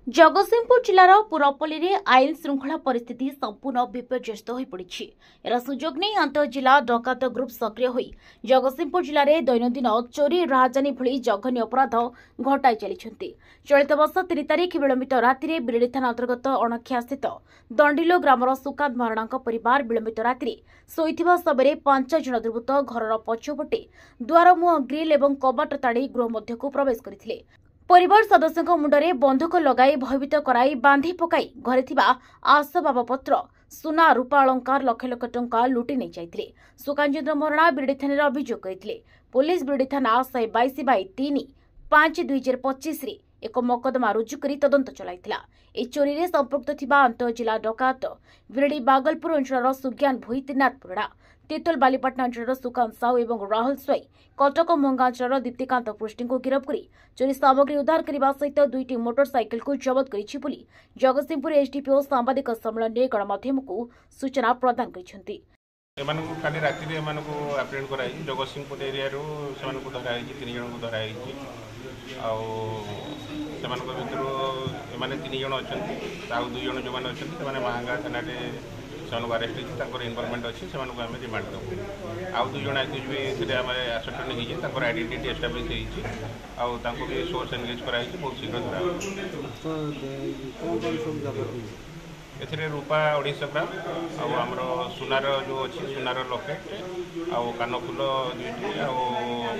जगतसिंहपुर जिलार पुरपल्ली में आईन श्रृंखला परिस्थिति संपूर्ण विपर्यस्त हो पड़ी। यार सुजोग नहीं अंतर जिला डकात ग्रुप सक्रिय हो जगतसिंहपुर जिले में दैनंदिन चोरी राजधानी भली जघन्य अपराध घटाई चली। चलित वर्ष 3 तारिख विलंबित राति बिरडी थाना अंतर्गत अणखिया स्थित दंडिलो ग्रामर सुकांत महारणा परिवार विलंबित राति शोइथिबा सबरे 5 जन दुर्बृत्त घर पछपटे द्वार मुह ग्रिल और कबाट ताड़ी गृह मध्यकू प्रवेश करथिले। परिवार सदस्यों मुंडरे बंधुक लगाई भयभीत कराई बांधी पकाई घरे थिबा आसबाबपत्र सुना रूपा अलंकार लक्ष लक्ष टंका लुटि नहीं जाइथिले। सुकांत महारणा बिरडी थाना अभियोग करथिले। पुलिस बिरडी थाना 122/5/2025 रे एक मकदमा रुजु करी तदंत चलाइथिला। ए चोरी रे संपृक्त थिबा अंतर जिला डकात बिरडी बागलपुर अंचलर सुज्ञान भोई त्रिनाथ पुरडा तेतल बालीपाटना अंचलर सुकांत साहू और राहुल स्वाई कटक मंगा अंचलर दीप्तिकांत पृष्टि को गिरफ्त कर चोरी सामग्री उद्धार करने सहित 2टी मोटरसाइकेल को जबत करिछि बोली जगतसिंहपुर एसडीपीओ सांबादिक सम्मेलन में गणमाध्यम को सूचना प्रदान करछन्ती। काली राति एप्रेंड कराई जगतसिंहपुर एरिया धराई 3 जन को धराई भितर 3 जन अच्छा 2 जन जो मैंने महांगा थाना अरेस्ट होती इनवल्वमेंट अच्छी से आम रिमांड दबू आउ 2 जन आक्यूज भी आसर्टेन होकर आइडेंटिटी एस्टाब्लीश हो भी सोर्स एनगेज कराई बहुत शीघ्र धरा ए रूपा 250 ग्राम आमर सुनार जो अच्छी सुनार लकेट आउ कानफुल 2टी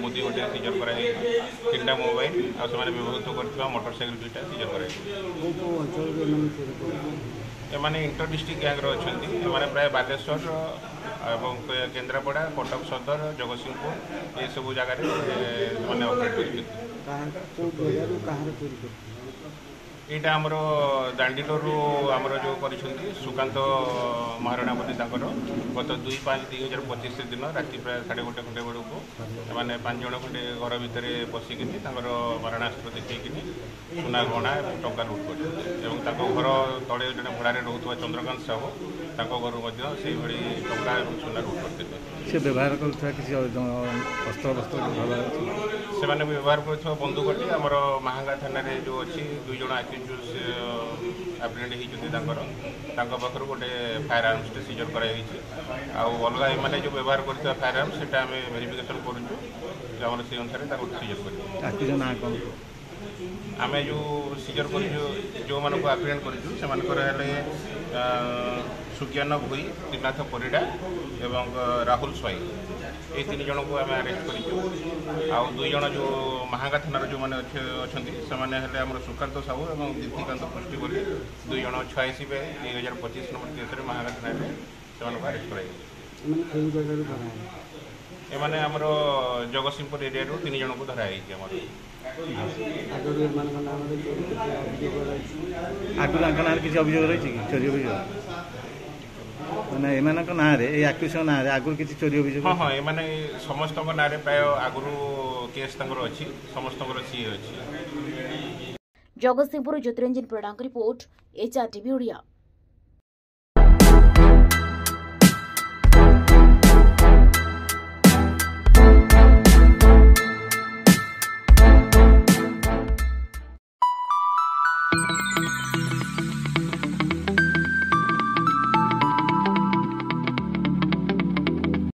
मुदी गोटे सीजर कर 3टा मोबाइल आने व्यवहृत कर मोटरसाइकेल 2टा सीजर कर इंटर डिस्ट्रिक्ट गैंग्र अच्छा प्राय बालेश्वर एवं केन्द्रापड़ा कटक सदर जगतसिंहपुर ये सब जगह ऑपरेट यहाँ आमर दांडीलू आमर जो कर सुकांत महारणा बोली गत 2/5/2025 दिन राति प्राय 1:30 खंडे बेलू मैंने 5 जन खंडे घर भितर पशिकी मारणास्त्र देखी सुना गहना टंका लुट कर घर तले जो भड़े रोकवा चंद्रकांत साहू घर से टंका सुना लुट करते व्यवहार कर से व्यवहार कर बंदूकटी आमर महांगा थाना जो अच्छी 2 जन आक्यूज एप्रेंड होकर पाखर गोटे फायर आर्म्स सीजर कराई अलग मैंने जो व्यवहार कर फायर आर्म्स से वेरिफिकेशन करूँ से अनुसार सीजर कर आम जो सीजर कर जो मानक एप्रेंड कर सुज्ञान भोई त्रिनाथ परिडा एवं राहुल स्वाई ये 3 जन को आम अरेस्ट कर 2 जन जो महांगा थाना जो मैंने अच्छा आम सुकांत साहू और दीप्तिकांत पृष्टि बोली 2 जन 86/2025 नंबर केस महांगा थाना से अरेस्ट कर आमर जगतसिंहपुर एरिया 3 जन को धराई आगे किसी अभियोग रही चोरी अभियोग मैंने ना आक्यूशन ना आगुरी किसी चोरी अभियोग हाँ ये समस्त ना प्राय आगुरी केस अच्छी समस्त सी अच्छी। जगतसिंहपुर ज्योतिरंजन प्रधान रिपोर्ट HR TV ओडिया।